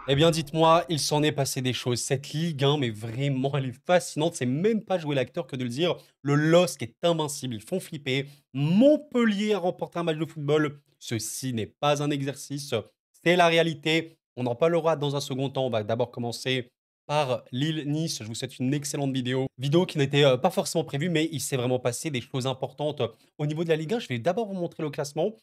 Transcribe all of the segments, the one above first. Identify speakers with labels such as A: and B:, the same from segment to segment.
A: Eh bien, dites-moi, il s'en est passé des choses. Cette Ligue 1, mais vraiment, elle est fascinante. C'est même pas jouer l'acteur que de le dire. Le LOSC est invincible. Ils font flipper. Montpellier a remporté un match de football. Ceci n'est pas un exercice. C'est la réalité. On en parlera dans un second temps. On va d'abord commencer par Lille-Nice. Je vous souhaite une excellente vidéo. Vidéo qui n'était pas forcément prévue, mais il s'est vraiment passé des choses importantes au niveau de la Ligue 1. Je vais d'abord vous montrer le classement.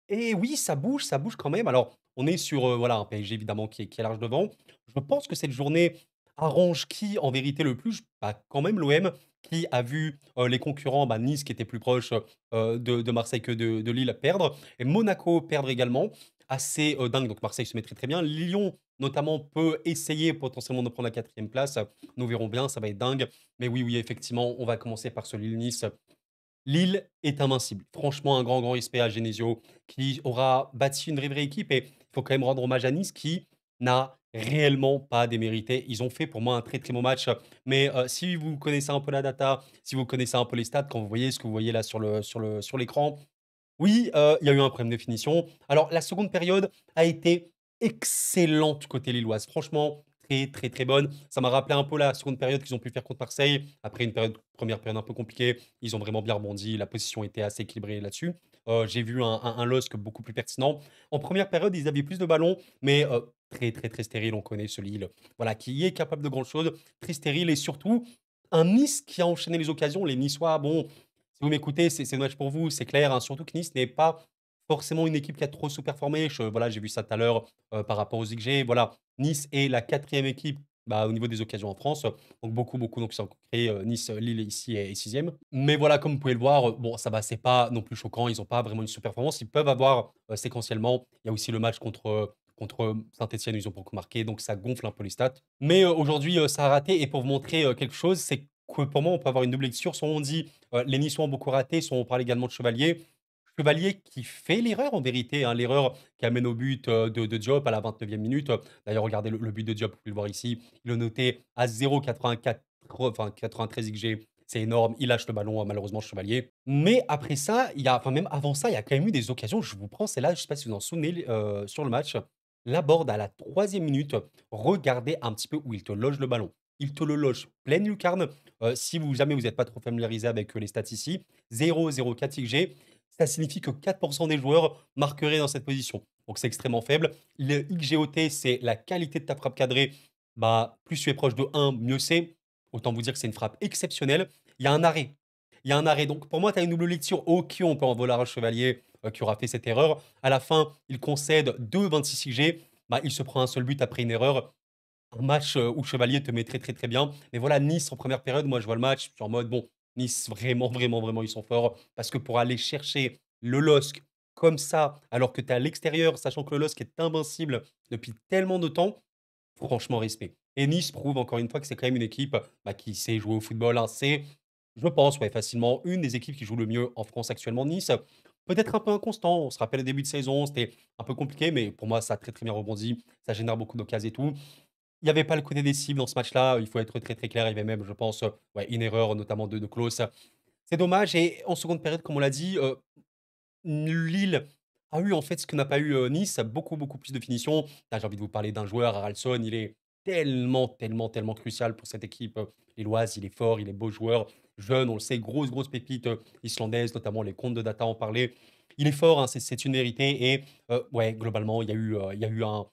A: Et oui, ça bouge quand même. Alors, on est sur, voilà, un PSG évidemment qui est large devant. Je pense que cette journée arrange qui en vérité le plus? Bah, quand même l'OM qui a vu, les concurrents, bah, Nice qui était plus proche, de Marseille que de Lille perdre et Monaco perdre également. Assez, dingue, donc Marseille se met très, très bien. Lyon notamment peut essayer potentiellement de prendre la quatrième place. Nous verrons bien, ça va être dingue. Mais oui, oui, effectivement, on va commencer par ce Lille-Nice. Lille est invincible. Franchement, un grand, grand respect à Genesio, qui aura bâti une vraie, vraie équipe. Et il faut quand même rendre hommage à Nice, qui n'a réellement pas démérité. Ils ont fait pour moi un très, très bon match. Mais si vous connaissez un peu la data, si vous connaissez un peu les stats, quand vous voyez ce que vous voyez là sur l'écran, oui, il y a eu un problème de finition. Alors la seconde période a été excellente côté lilloise. Franchement, très, très, très bonne. Ça m'a rappelé un peu la seconde période qu'ils ont pu faire contre Marseille. Après une première période un peu compliquée, ils ont vraiment bien rebondi. La position était assez équilibrée là-dessus. J'ai vu un LOSC beaucoup plus pertinent. En première période, ils avaient plus de ballons, mais très, très, très stérile. On connaît ce Lille, voilà, qui est capable de grand-chose. Très stérile et surtout un Nice qui a enchaîné les occasions. Les Niçois, bon, si vous m'écoutez, c'est dommage pour vous, c'est clair, hein, surtout que Nice n'est pas forcément une équipe qui a trop sous-performé. Voilà, j'ai vu ça tout à l'heure, par rapport aux XG. Voilà, Nice est la quatrième équipe, bah, au niveau des occasions en France, donc beaucoup, beaucoup, donc ça a créé, Nice, Lille ici est 6e. Mais voilà, comme vous pouvez le voir, bon, ça va, c'est pas non plus choquant, ils ont pas vraiment une sous-performance. Ils peuvent avoir, séquentiellement, il y a aussi le match contre Saint-Étienne, ils ont beaucoup marqué, donc ça gonfle un peu les stats. Mais, aujourd'hui, ça a raté et pour vous montrer, quelque chose, c'est que pour moi, on peut avoir une double lecture. Soit on dit les Niçois ont beaucoup raté, soit on parle également de Chevalier. Chevalier qui fait l'erreur en vérité, hein, l'erreur qui amène au but de Diop à la 29e minute. D'ailleurs, regardez le but de Diop, vous pouvez le voir ici. Il est noté à 0,84, enfin 93 XG. C'est énorme. Il lâche le ballon, malheureusement, Chevalier. Mais après ça, enfin même avant ça, il y a quand même eu des occasions. Je vous prends celle-là, je ne sais pas si vous en souvenez sur le match. Laborde à la 3e minute. Regardez un petit peu où il te loge le ballon. Il te le loge pleine lucarne. Si vous jamais vous n'êtes pas trop familiarisé avec les stats ici, 0,04 XG, ça signifie que 4% des joueurs marqueraient dans cette position. Donc c'est extrêmement faible. Le XGOT, c'est la qualité de ta frappe cadrée. Bah, plus tu es proche de 1, mieux c'est. Autant vous dire que c'est une frappe exceptionnelle. Il y a un arrêt. Il y a un arrêt. Donc pour moi, tu as une double lecture. Ok, on peut en voler un chevalier qui aura fait cette erreur. À la fin, il concède 2,26 XG. Bah, il se prend un seul but après une erreur. Un match, où Chevalier te met très, très, très bien. Mais voilà, Nice en première période, moi je vois le match, je suis en mode: «Bon, Nice vraiment, vraiment, vraiment ils sont forts». Parce que pour aller chercher le LOSC comme ça, alors que tu es à l'extérieur, sachant que le LOSC est invincible depuis tellement de temps, franchement respect. Et Nice prouve encore une fois que c'est quand même une équipe, bah, qui sait jouer au football, hein. C'est, je pense, ouais, facilement une des équipes qui joue le mieux en France actuellement, Nice. Peut-être un peu inconstant, on se rappelle le début de saison, c'était un peu compliqué, mais pour moi ça a très, très bien rebondi, ça génère beaucoup d'occasions et tout. Il n'y avait pas le côté décisif dans ce match-là, il faut être très, très clair. Il y avait même, je pense, ouais, une erreur notamment de Klose. C'est dommage et en seconde période, comme on l'a dit, Lille a eu en fait ce que n'a pas eu, Nice, beaucoup, beaucoup plus de finition. Là, j'ai envie de vous parler d'un joueur, Haralson, il est tellement, tellement, tellement crucial pour cette équipe, lilloise. Il est fort, il est beau joueur, jeune, on le sait, grosse, grosse pépite, islandaise, notamment les comptes de Data en parlaient. Il est fort, hein, c'est une vérité et ouais, globalement, il y a eu un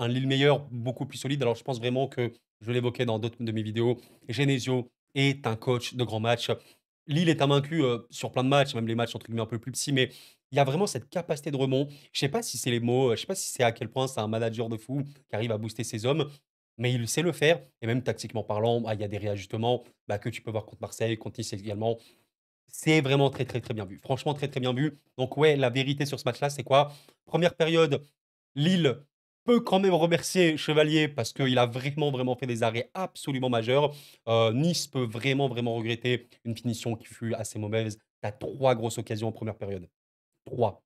A: Lille meilleur, beaucoup plus solide. Alors je pense vraiment que, je l'évoquais dans d'autres de mes vidéos, Genesio est un coach de grands matchs. Lille est invaincu, sur plein de matchs, même les matchs entre guillemets un peu plus petits, mais il y a vraiment cette capacité de rebond. Je sais pas si c'est les mots, je sais pas si c'est à quel point c'est un manager de fou qui arrive à booster ses hommes, mais il sait le faire et même tactiquement parlant, bah, il y a des réajustements, bah, que tu peux voir contre Marseille, contre Nice également. C'est vraiment très, très, très bien vu. Franchement, très, très bien vu. Donc ouais, la vérité sur ce match-là, c'est quoi? Première période, Lille peut quand même remercier Chevalier parce qu'il a vraiment, vraiment fait des arrêts absolument majeurs. Nice peut vraiment, vraiment regretter une finition qui fut assez mauvaise. Tu as 3 grosses occasions en première période. 3.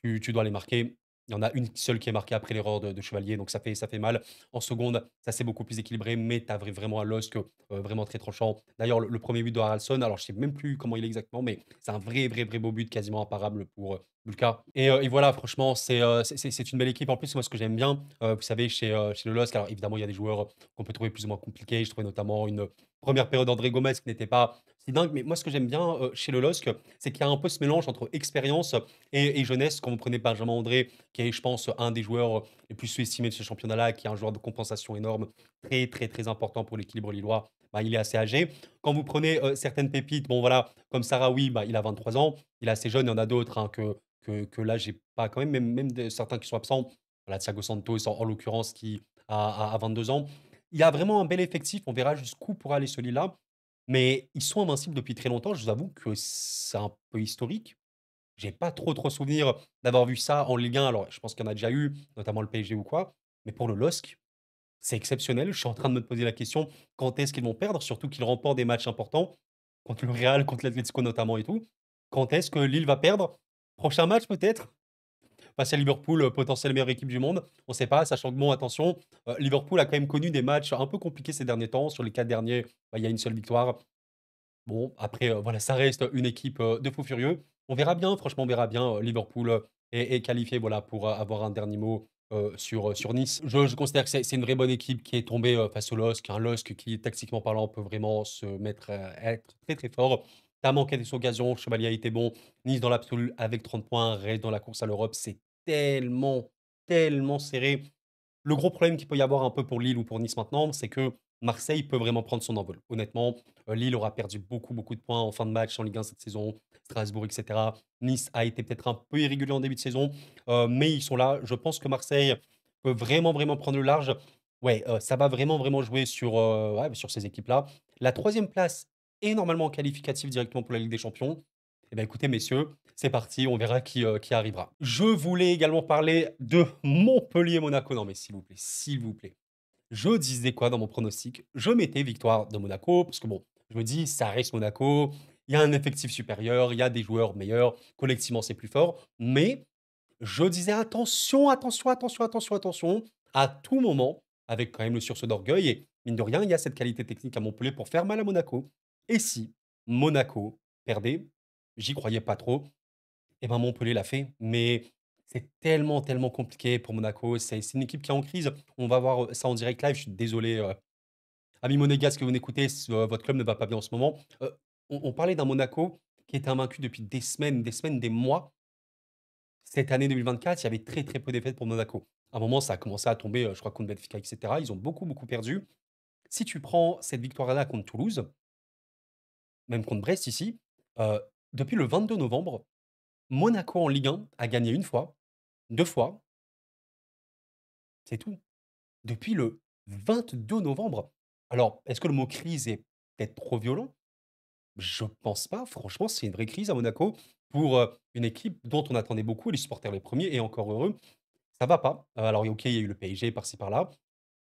A: Tu dois les marquer. Il y en a une seule qui est marquée après l'erreur de Chevalier, donc ça fait mal. En seconde, ça c'est beaucoup plus équilibré, mais tu as vraiment un LOSC, vraiment très tranchant. D'ailleurs, le 1er but de Haraldsson, alors je sais même plus comment il est exactement, mais c'est un vrai beau but, quasiment imparable pour, Bulka. Et voilà, franchement, c'est une belle équipe. En plus, moi, ce que j'aime bien, vous savez, chez le LOSC, alors évidemment, il y a des joueurs qu'on peut trouver plus ou moins compliqués. Je trouvais notamment une première période d'André Gomes qui n'était pas si dingue, mais moi, ce que j'aime bien, chez le LOSC, c'est qu'il y a un peu ce mélange entre expérience et jeunesse. Quand vous prenez Benjamin André, qui est, je pense, un des joueurs les plus sous-estimés de ce championnat-là, qui est un joueur de compensation énorme, très important pour l'équilibre lillois, bah, il est assez âgé. Quand vous prenez, certaines pépites, bon voilà, comme Sahraoui, bah, il a 23 ans, il est assez jeune. Il y en a d'autres, hein, que là, j'ai pas quand même, même certains qui sont absents. Voilà, Thiago Santos, en l'occurrence, qui a 22 ans. Il y a vraiment un bel effectif. On verra jusqu'où pourra aller celui-là. Mais ils sont invincibles depuis très longtemps. Je vous avoue que c'est un peu historique. J'ai pas trop souvenir d'avoir vu ça en Ligue 1. Alors, je pense qu'il y en a déjà eu, notamment le PSG ou quoi. Mais pour le LOSC, c'est exceptionnel. Je suis en train de me poser la question, quand est-ce qu'ils vont perdre? Surtout qu'ils remportent des matchs importants, contre le Real, contre l'Atlético notamment et tout. Quand est-ce que Lille va perdre? Prochain match peut-être? Face à Liverpool, potentielle meilleure équipe du monde. On ne sait pas, sachant que bon, attention, Liverpool a quand même connu des matchs un peu compliqués ces derniers temps. Sur les 4 derniers, bah, il y a une seule victoire. Bon, après, voilà, ça reste une équipe, de fous furieux. On verra bien, franchement, on verra bien, Liverpool, est qualifié, voilà, pour, avoir un dernier mot, sur Nice. Je considère que c'est une vraie bonne équipe qui est tombée, face au LOSC, un LOSC qui, tactiquement parlant, peut vraiment se mettre, être très fort. Tu as manqué des occasions, Chevalier a été bon. Nice, dans l'absolu, avec 30 points, reste dans la course à l'Europe. C'est tellement serré. Le gros problème qu'il peut y avoir un peu pour Lille ou pour Nice maintenant, c'est que Marseille peut vraiment prendre son envol. Honnêtement, Lille aura perdu beaucoup de points en fin de match en Ligue 1 cette saison, Strasbourg, etc. Nice a été peut-être un peu irrégulier en début de saison, mais ils sont là. Je pense que Marseille peut vraiment prendre le large. Ouais, ça va vraiment jouer sur, ouais, sur ces équipes-là. La troisième place est normalement qualificative directement pour la Ligue des Champions. Eh bien, écoutez, messieurs, c'est parti, on verra qui arrivera. Je voulais également parler de Montpellier-Monaco. Non, mais s'il vous plaît, s'il vous plaît. Je disais quoi dans mon pronostic? Je mettais victoire de Monaco, parce que bon, je me dis, ça reste Monaco, il y a un effectif supérieur, il y a des joueurs meilleurs, collectivement c'est plus fort, mais je disais attention, à tout moment, avec quand même le sursaut d'orgueil, et mine de rien, il y a cette qualité technique à Montpellier pour faire mal à Monaco. Et si Monaco perdait, j'y croyais pas trop, et ben Montpellier l'a fait, mais c'est tellement compliqué pour Monaco. C'est une équipe qui est en crise. On va voir ça en direct live. Je suis désolé, amis monégasques que vous m'écoutez, votre club ne va pas bien en ce moment. On parlait d'un Monaco qui était invaincu depuis des semaines, des mois. Cette année 2024, il y avait très peu d'effets pour Monaco. À un moment, ça a commencé à tomber, je crois contre Benfica, et cetera. Ils ont beaucoup perdu. Si tu prends cette victoire-là contre Toulouse, même contre Brest ici, heu, depuis le 22 novembre, Monaco en Ligue 1 a gagné une fois, 2 fois, c'est tout. Depuis le 22 novembre. Alors, est-ce que le mot crise est peut-être trop violent? Je pense pas. Franchement, c'est une vraie crise à Monaco pour, une équipe dont on attendait beaucoup, les supporters les premiers et encore heureux. Ça va pas. Alors OK, il y a eu le PSG par-ci par-là.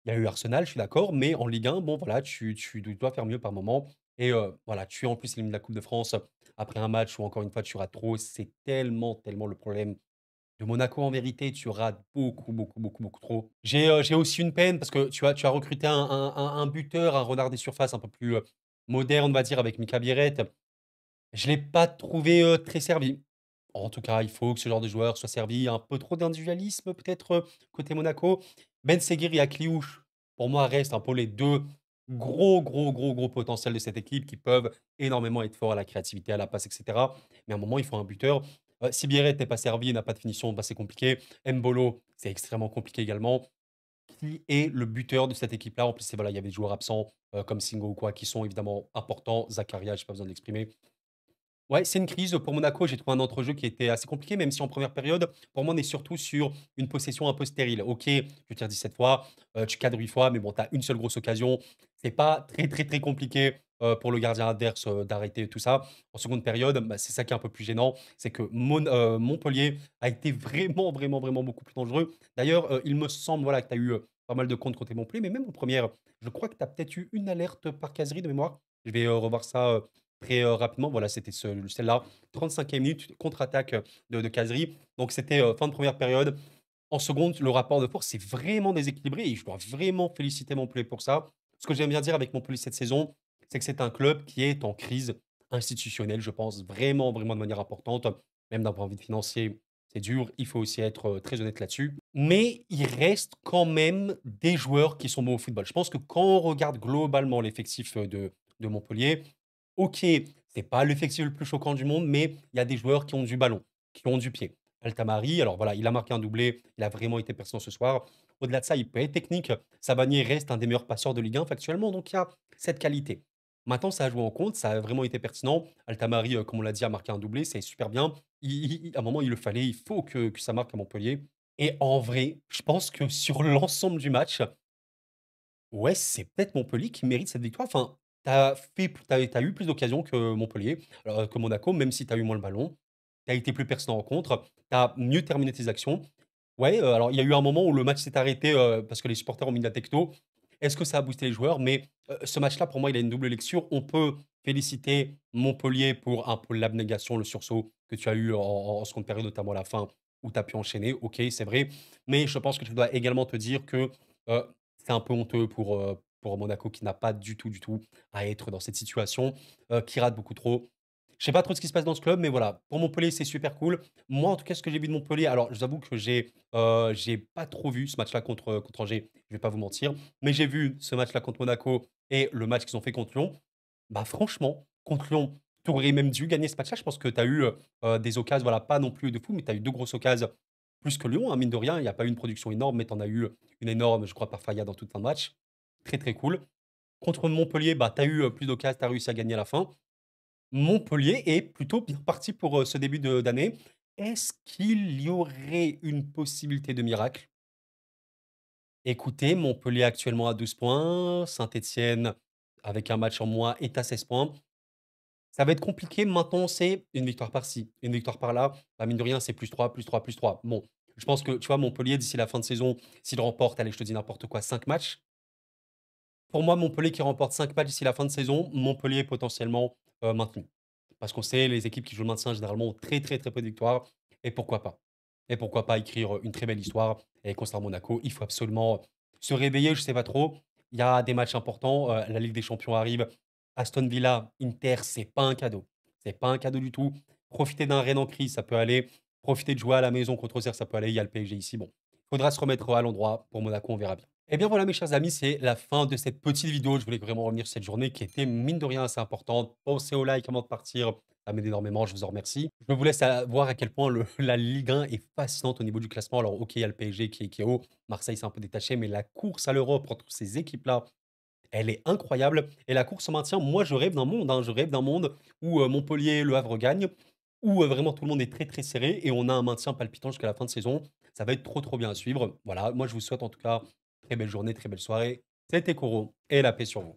A: Il y a eu Arsenal, je suis d'accord, mais en Ligue 1, bon voilà, tu dois faire mieux par moment et voilà, tu es en plus éliminé de la Coupe de France après un match où encore une fois tu rates trop. C'est tellement le problème de Monaco en vérité, tu rates beaucoup trop. J'ai aussi une peine parce que tu as recruté un buteur, un renard des surfaces un peu plus, moderne, on va dire, avec Mika Bierret. Je l'ai pas trouvé, très servi. En tout cas, il faut que ce genre de joueur soit servi. Un peu trop d'individualisme peut-être, côté Monaco. Ben Seghir et Akliouche, pour moi, restent un peu les 2 gros potentiels de cette équipe qui peuvent énormément être forts à la créativité, à la passe et cetera. Mais à un moment, il faut un buteur. Si Bierret n'est pas servi, n'a pas de finition, bah, c'est compliqué. Mbolo, c'est extrêmement compliqué également. Qui est le buteur de cette équipe-là? En plus, c'est voilà, il y avait des joueurs absents, comme Singo ou quoi, qui sont évidemment importants. Zakaria, j'ai pas besoin de l'exprimer. Ouais, c'est une crise pour Monaco. J'ai trouvé un entrejeu qui était assez compliqué, même si en première période, pour moi, on est surtout sur une possession un peu stérile. OK, tu tires 17 fois, tu cadres 8 fois, mais bon, tu as une seule grosse occasion. C'est pas très compliqué, pour le gardien adverse, d'arrêter tout ça. En seconde période, bah, c'est ça qui est un peu plus gênant, c'est que Montpellier a été vraiment beaucoup plus dangereux. D'ailleurs, il me semble, voilà, que tu as eu, pas mal de comptes contre Montpellier, mais même en première, je crois que tu as peut-être eu une alerte par caserie de mémoire. Je vais, revoir ça, très, rapidement, voilà, c'était celle-là. 35e minute, contre-attaque, de Cazerie. Donc c'était, fin de première période. En seconde, le rapport de force, c'est vraiment déséquilibré et je dois vraiment féliciter Montpellier pour ça. Ce que j'aime bien dire avec Montpellier cette saison, c'est que c'est un club qui est en crise institutionnelle, je pense, vraiment, vraiment de manière importante. Même d'un point de vue financier, c'est dur. Il faut aussi être très honnête là-dessus. Mais il reste quand même des joueurs qui sont bons au football. Je pense que quand on regarde globalement l'effectif de Montpellier, ok, c'est pas l'effectif le plus choquant du monde, mais il y a des joueurs qui ont du ballon, qui ont du pied. Altamari, alors voilà, il a marqué un doublé, il a vraiment été pertinent ce soir. Au-delà de ça, il peut être technique. Savanier reste un des meilleurs passeurs de Ligue 1 factuellement, donc il y a cette qualité. Maintenant, ça a joué en compte, ça a vraiment été pertinent. Altamari, comme on l'a dit, a marqué un doublé, c'est super bien. À un moment, il le fallait, il faut que ça marque à Montpellier. Et en vrai, je pense que sur l'ensemble du match, ouais, c'est peut-être Montpellier qui mérite cette victoire. Enfin, tu as eu plus d'occasions que Montpellier, que Monaco, même si tu as eu moins le ballon. Tu as été plus pertinent en contre, tu as mieux terminé tes actions. Ouais, alors il y a eu un moment où le match s'est arrêté, parce que les supporters ont mis de la techno. Est-ce que ça a boosté les joueurs? Mais, ce match-là, pour moi, il a une double lecture. On peut féliciter Montpellier pour un peu l'abnégation, le sursaut que tu as eu en seconde période, notamment à la fin, où tu as pu enchaîner. OK, c'est vrai. Mais je pense que tu dois également te dire que, c'est un peu honteux pour Monaco qui n'a pas du tout, du tout à être dans cette situation, qui rate beaucoup trop. Je sais pas trop ce qui se passe dans ce club, mais voilà, pour Montpellier, c'est super cool. Moi, en tout cas, ce que j'ai vu de Montpellier, alors je vous avoue que j'ai pas trop vu ce match-là contre Angers, je vais pas vous mentir, mais j'ai vu ce match-là contre Monaco et le match qu'ils ont fait contre Lyon. Bah, franchement, contre Lyon, tu aurais même dû gagner ce match-là. Je pense que tu as eu, des occasions, voilà, pas non plus de fou, mais tu as eu 2 grosses occasions plus que Lyon, hein, mine de rien. Il y a pas eu une production énorme, mais tu en as eu une énorme, je crois, par Fayad dans toute fin de match. Très, très cool. Contre Montpellier, bah, tu as eu, plus d'occasions, tu as réussi à gagner à la fin. Montpellier est plutôt bien parti pour, ce début d'année. Est-ce qu'il y aurait une possibilité de miracle? Écoutez, Montpellier actuellement à 12 points, Saint-Étienne avec un match en moins est à 16 points. Ça va être compliqué. Maintenant, c'est une victoire par-ci, une victoire par-là. Bah, mine de rien, c'est plus 3, plus 3, plus 3. Bon, je pense que, tu vois, Montpellier, d'ici la fin de saison, s'il remporte, allez, je te dis n'importe quoi, 5 matchs. Pour moi, Montpellier qui remporte 5 matchs d'ici la fin de saison, Montpellier potentiellement, maintenu. Parce qu'on sait, les équipes qui jouent le maintien, généralement, ont très, très, très peu de victoires. Et pourquoi pas? Et pourquoi pas écrire une très belle histoire? Et concernant Monaco, il faut absolument se réveiller, je sais pas trop. Il y a des matchs importants. La Ligue des Champions arrive. Aston Villa, Inter, c'est pas un cadeau. C'est pas un cadeau du tout. Profiter d'un Rennes en crise, ça peut aller. Profiter de jouer à la maison contre Auxerre, ça peut aller. Il y a le PSG ici. Bon, il faudra se remettre à l'endroit. Pour Monaco, on verra bien. Eh bien voilà mes chers amis, c'est la fin de cette petite vidéo. Je voulais vraiment revenir sur cette journée qui était mine de rien assez importante. Pensez au like avant de partir, ça m'aide énormément, je vous en remercie. Je vous laisse voir à quel point la Ligue 1 est fascinante au niveau du classement. Alors ok, il y a le PSG qui est haut, Marseille s'est un peu détaché, mais la course à l'Europe entre ces équipes-là, elle est incroyable. Et la course au maintien, moi je rêve d'un monde, hein, je rêve d'un monde où Montpellier, Le Havre gagnent, où vraiment tout le monde est très très serré et on a un maintien palpitant jusqu'à la fin de saison. Ça va être trop trop bien à suivre. Voilà, moi je vous souhaite en tout cas très belle journée, très belle soirée. C'était Koro et la paix sur vous.